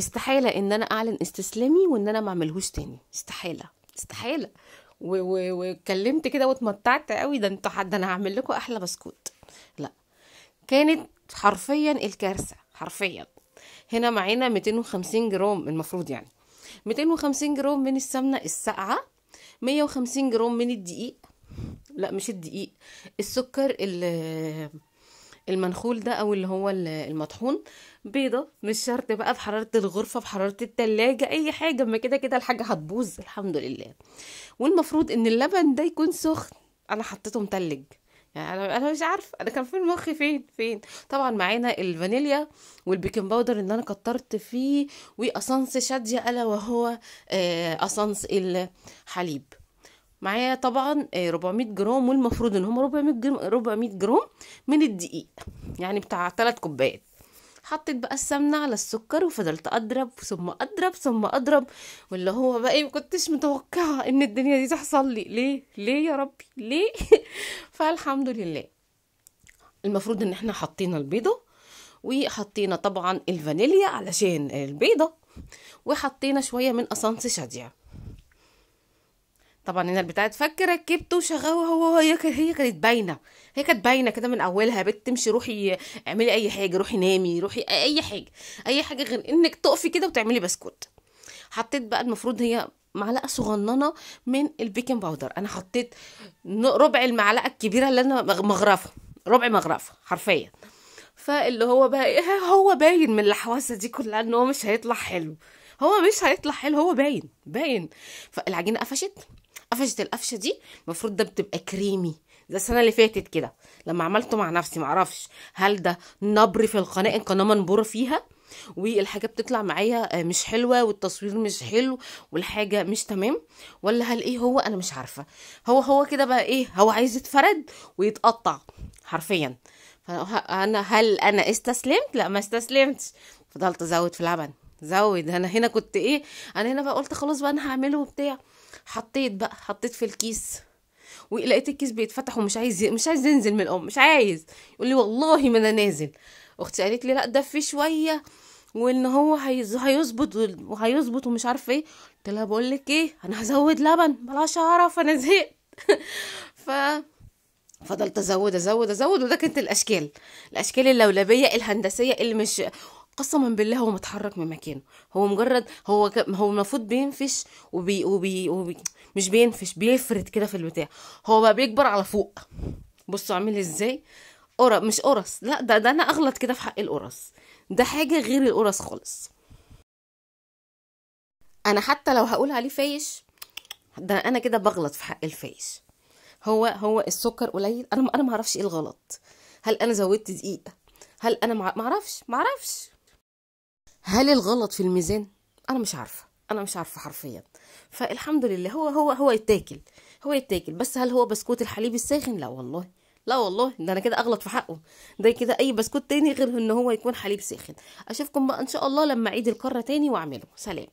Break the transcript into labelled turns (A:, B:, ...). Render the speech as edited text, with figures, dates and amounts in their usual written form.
A: استحالة ان انا اعلن استسلامي وان انا ما اعملهوش تاني، استحالة استحالة. واتكلمت كده واتمتعت قوي، ده انتوا حد انا هعمل لكم احلى بسكوت. لا، كانت حرفيا الكارثة حرفيا. هنا معانا 250 جرام المفروض، يعني 250 جرام من السمنة الساقعة، 150 جرام من الدقيق، لا مش الدقيق، السكر المنخول ده او اللي هو المطحون، بيضة مش شرط بقى بحرارة الغرفة بحرارة التلاجة اي حاجة، ما كده كده الحاجة هتبوظ الحمد لله. والمفروض ان اللبن ده يكون سخن، انا حطيته متلج. يعني انا مش عارفه انا كان فين مخي فين. طبعا معانا الفانيليا والبيكنج باودر اللي انا كترت فيه، واسانس شادية الا وهو اسانس الحليب. معايا طبعا 400 جرام، والمفروض ان هم 400 جرام من الدقيق، يعني بتاع 3 كوبايات. حطيت بقى السمنة على السكر وفضلت اضرب ثم اضرب ثم اضرب، واللي هو بقى ايه، مكنتش متوقعة ان الدنيا دي تحصل لي. ليه يا ربي ليه؟ فالحمد لله. المفروض ان احنا حطينا البيضة، وحطينا طبعا الفانيليا علشان البيضة، وحطينا شوية من اسانس شادية. طبعا انا البتاع اتفك ركبته وشغله، هي كانت باينه، هي كانت باينه كده من اولها. يا بت تمشي روحي اعملي اي حاجه، روحي نامي، روحي اي حاجه، اي حاجه غير انك تقفي كده وتعملي بسكوت. حطيت بقى المفروض هي معلقه صغننه من البيكنج باودر، انا حطيت ربع المعلقه الكبيره اللي انا مغرفه، ربع مغرفه حرفيا. فاللي هو بقى ايه، هو باين من الحواسه دي كلها ان هو مش هيطلع حلو، هو مش هيطلع حلو، هو باين. فالعجينه قفشت القفشه دي. المفروض ده بتبقى كريمي زي السنه اللي فاتت كده لما عملته مع نفسي. معرفش هل ده نبر في القناه منبوره فيها والحاجه بتطلع معايا مش حلوه والتصوير مش حلو والحاجه مش تمام، ولا هل ايه، هو انا مش عارفه. هو كده بقى ايه، هو عايز يتفرد ويتقطع حرفيا. هل انا استسلمت؟ لا ما استسلمتش، فضلت ازود في اللبن، زود. انا هنا كنت ايه، انا هنا بقى قلت خلاص بقى انا هعمله وبتاع. حطيت في الكيس، ولقيت الكيس بيتفتح ومش عايز ينزل من الام، مش عايز. يقول لي والله ما انا نازل. اختي قالت لي لا ده في شويه وان هو هيظبط وهيظبط ومش عارفه ايه. قلت لها بقول لك ايه، انا هزود لبن بلاش اعرف، انا زهقت. ف فضلت ازود، وده كانت الاشكال اللولبيه الهندسيه اللي مش، قسما بالله هو متحرك من مكانه. هو مجرد هو المفروض بينفش مش بينفش، بيفرد كده في البتاع. هو بقى بيكبر على فوق. بصوا عامل ازاي، مش قرص، لا ده انا اغلط كده في حق القرص، ده حاجه غير القرص خالص. انا حتى لو هقول عليه فايش، ده انا كده بغلط في حق الفايش. هو السكر قليل، انا ما اعرفش ايه الغلط. هل انا زودت دقيق؟ هل انا ما اعرفش. هل الغلط في الميزان؟ انا مش عارفه حرفيا. فالحمد لله هو يتاكل. بس هل هو بسكوت الحليب الساخن؟ لا والله، لا والله، ده انا كده اغلط في حقه. ده كده اي بسكوت تاني غير ان هو يكون حليب ساخن. اشوفكم بقى ان شاء الله لما اعيد القاره تاني واعمله. سلام.